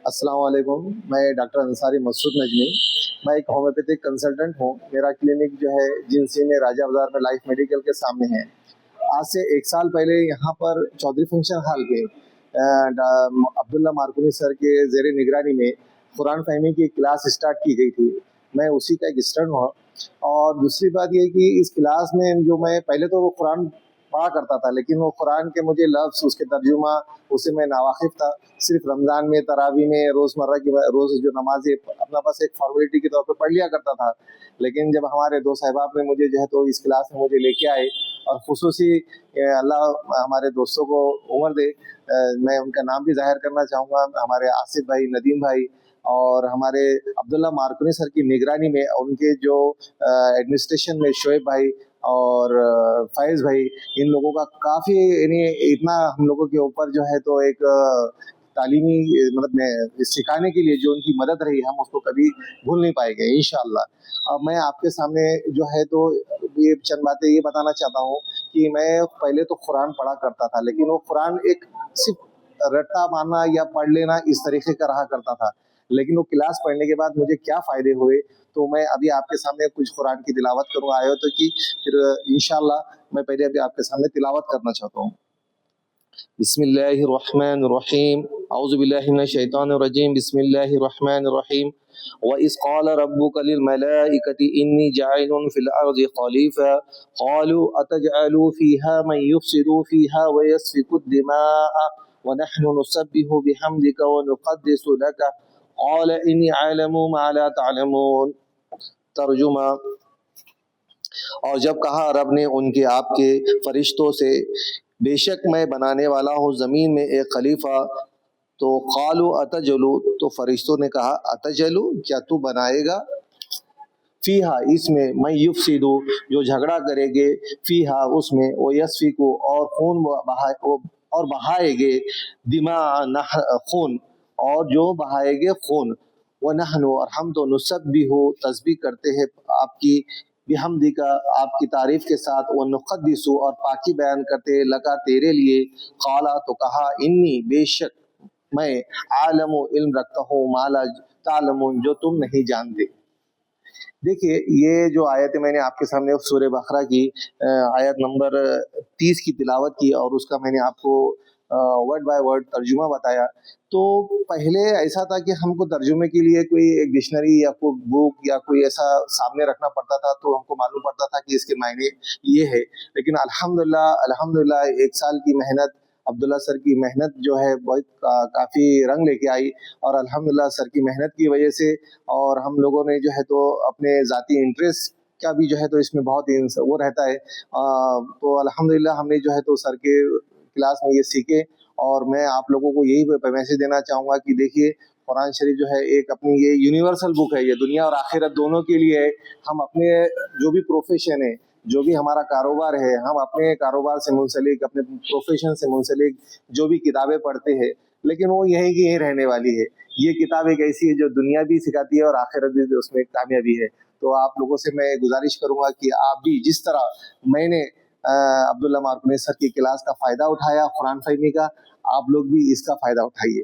अस्सलाम वालेकुम। मैं डॉक्टर अंसारी मसूद नजमी। मैं एक होम्योपैथिक कंसल्टेंट हूँ। मेरा क्लिनिक जो है जिनसी में राजा बाजार में लाइफ मेडिकल के सामने है। आज से 1 साल पहले यहाँ पर चौधरी फंक्शन हॉल पे अब्दुल्ला मारकुनी सर के ज़ेर निगरानी में कुरान फहमी की क्लास स्टार्ट की गई थी। मैं उसी का एक स्टूडेंट हूँ। और दूसरी बात ये कि इस क्लास में जो मैं पहले तो वो कुरान पढ़ा करता था, लेकिन वो कुरान के मुझे लफ्ज़, उसके तर्जुमा, उससे मैं नावाकिफ़ था। सिर्फ रमज़ान में, तरावी में, रोज़मर्रा की रोज़ जो नमाज़ें अपना बस एक फॉर्मेलिटी के तौर पे पढ़ लिया करता था। लेकिन जब हमारे दो साहिबाब ने मुझे जो है तो इस क्लास में मुझे लेके आए, और खुसूसी अल्लाह हमारे दोस्तों को उम्र दे, मैं उनका नाम भी ज़ाहिर करना चाहूँगा, हमारे आसिफ भाई, नदीम भाई और हमारे अब्दुल्ला मारकुनी सर की निगरानी में उनके जो एडमिनिस्ट्रेशन में शोएब भाई और फैज़ भाई, इन लोगों का काफ़ी यानी इतना हम लोगों के ऊपर जो है तो एक तालीमी मतलब सिखाने के लिए जो उनकी मदद रही, हम उसको कभी भूल नहीं पाएंगे इंशाअल्लाह। अब मैं आपके सामने जो है तो ये चंद बातें ये बताना चाहता हूँ कि मैं पहले तो कुरान पढ़ा करता था, लेकिन वो कुरान एक सिर्फ रट्टा मारना या पढ़ लेना इस तरीके का रहा करता था। लेकिन वो क्लास पढ़ने के बाद मुझे क्या फ़ायदे हुए, तो मैं अभी आपके सामने कुछ कुरान की तिलावत करूँगा आयतों की। फिर इंशाअल्लाह मैं पहले अभी आपके सामने तिलावत करना चाहता हूँ। बिस्मिल्लाहिर्रहमानिर्रहीम, औज़ु बिल्लाहि मिनश शैतानिर रजीम, बिस्मिल्लाहिर्रहमानिर्रहीम। व इज़ क़ाल रब्बुका लिल मलाइकति इन्नी जाइलुन फिल अर्ज़ि ख़लीफ़ा क़ालू अतजअलु फ़ीहा मन युफ़सिदु फ़ीहा व यस्फ़िकु दिमाअ व नहनु नुसब्बिहु बिहम्दिका व नुक़द्दिसु लका क़ाल इन्नी अअलमु मा ला तअलमून। तर्जुमा। और जब कहा रब ने उनके आपके फरिश्तों से, बेशक मैं बनाने वाला हूँ ज़मीन में एक खलीफा, तो क़ालू अतजलु, तो फरिश्तों ने कहा अतजलु, क्या तू बनाएगा, फ़ीहा, इसमें, मैं युफ़सिदु, जो झगड़ा करेंगे, फ़ीहा, उसमें, वो यस्फ़िकु, और खून और बहाएंगे, दिमा, खून, और जो बहाएंगे खून, व नहनु, और हम तो, नुसब्बिहु, तस्बीह करते हैं आपकी, बिहम्दिका, आपकी तारीफ के साथ, व नुक़द्दिसु, और पाकी बयान करते हैं, लका, तेरे लिए, क़ाला, तो कहा, इन्नी, बेशक मैं, आलमु, इल्म रखता हूँ, माला तालमून, जो तुम नहीं जानते। देखिए, ये जो आयत मैंने आपके सामने सूरह बकरा की आयत नंबर 30 की तिलावत की, और उसका मैंने आपको वर्ड बाय वर्ड तर्जुमा बताया। तो पहले ऐसा था कि हमको तर्जुमे के लिए कोई एक डिक्शनरी या कोई बुक या कोई ऐसा सामने रखना पड़ता था, तो हमको मालूम पड़ता था कि इसके मायने ये है। लेकिन अल्हम्दुलिल्लाह 1 साल की मेहनत, अब्दुल्ला सर की मेहनत जो है बहुत काफ़ी रंग लेके आई, और अल्हम्दुलिल्लाह सर की मेहनत की वजह से, और हम लोगों ने जो है तो अपने ज़ाती इंटरेस्ट का भी जो है तो इसमें बहुत वो रहता है। तो अल्हम्दुलिल्लाह हमने जो है तो सर के क्लास में ये सीखे। और मैं आप लोगों को यही मैसेज देना चाहूँगा कि देखिए, कुरान शरीफ जो है एक अपनी ये यूनिवर्सल बुक है, ये दुनिया और आखिरत दोनों के लिए है। हम अपने जो भी प्रोफेशन है, जो भी हमारा कारोबार है, हम अपने कारोबार से मुंसलिक, अपने प्रोफेशन से मुंसलिक जो भी किताबें पढ़ते हैं, लेकिन वो यही की यही रहने वाली है। ये किताब एक ऐसी है जो दुनिया भी सिखाती है और आखिरत भी उसमें कामयाबी है। तो आप लोगों से मैं गुजारिश करूंगा कि आप भी जिस तरह मैंने अब्दुल्ला मारकुनी सर की क्लास का फ़ायदा उठाया कुरान फहमी का, आप लोग भी इसका फ़ायदा उठाइए।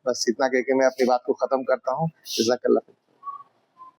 बस इतना कह के मैं अपनी बात को ख़त्म करता हूँ। जज़ाकल्लाह।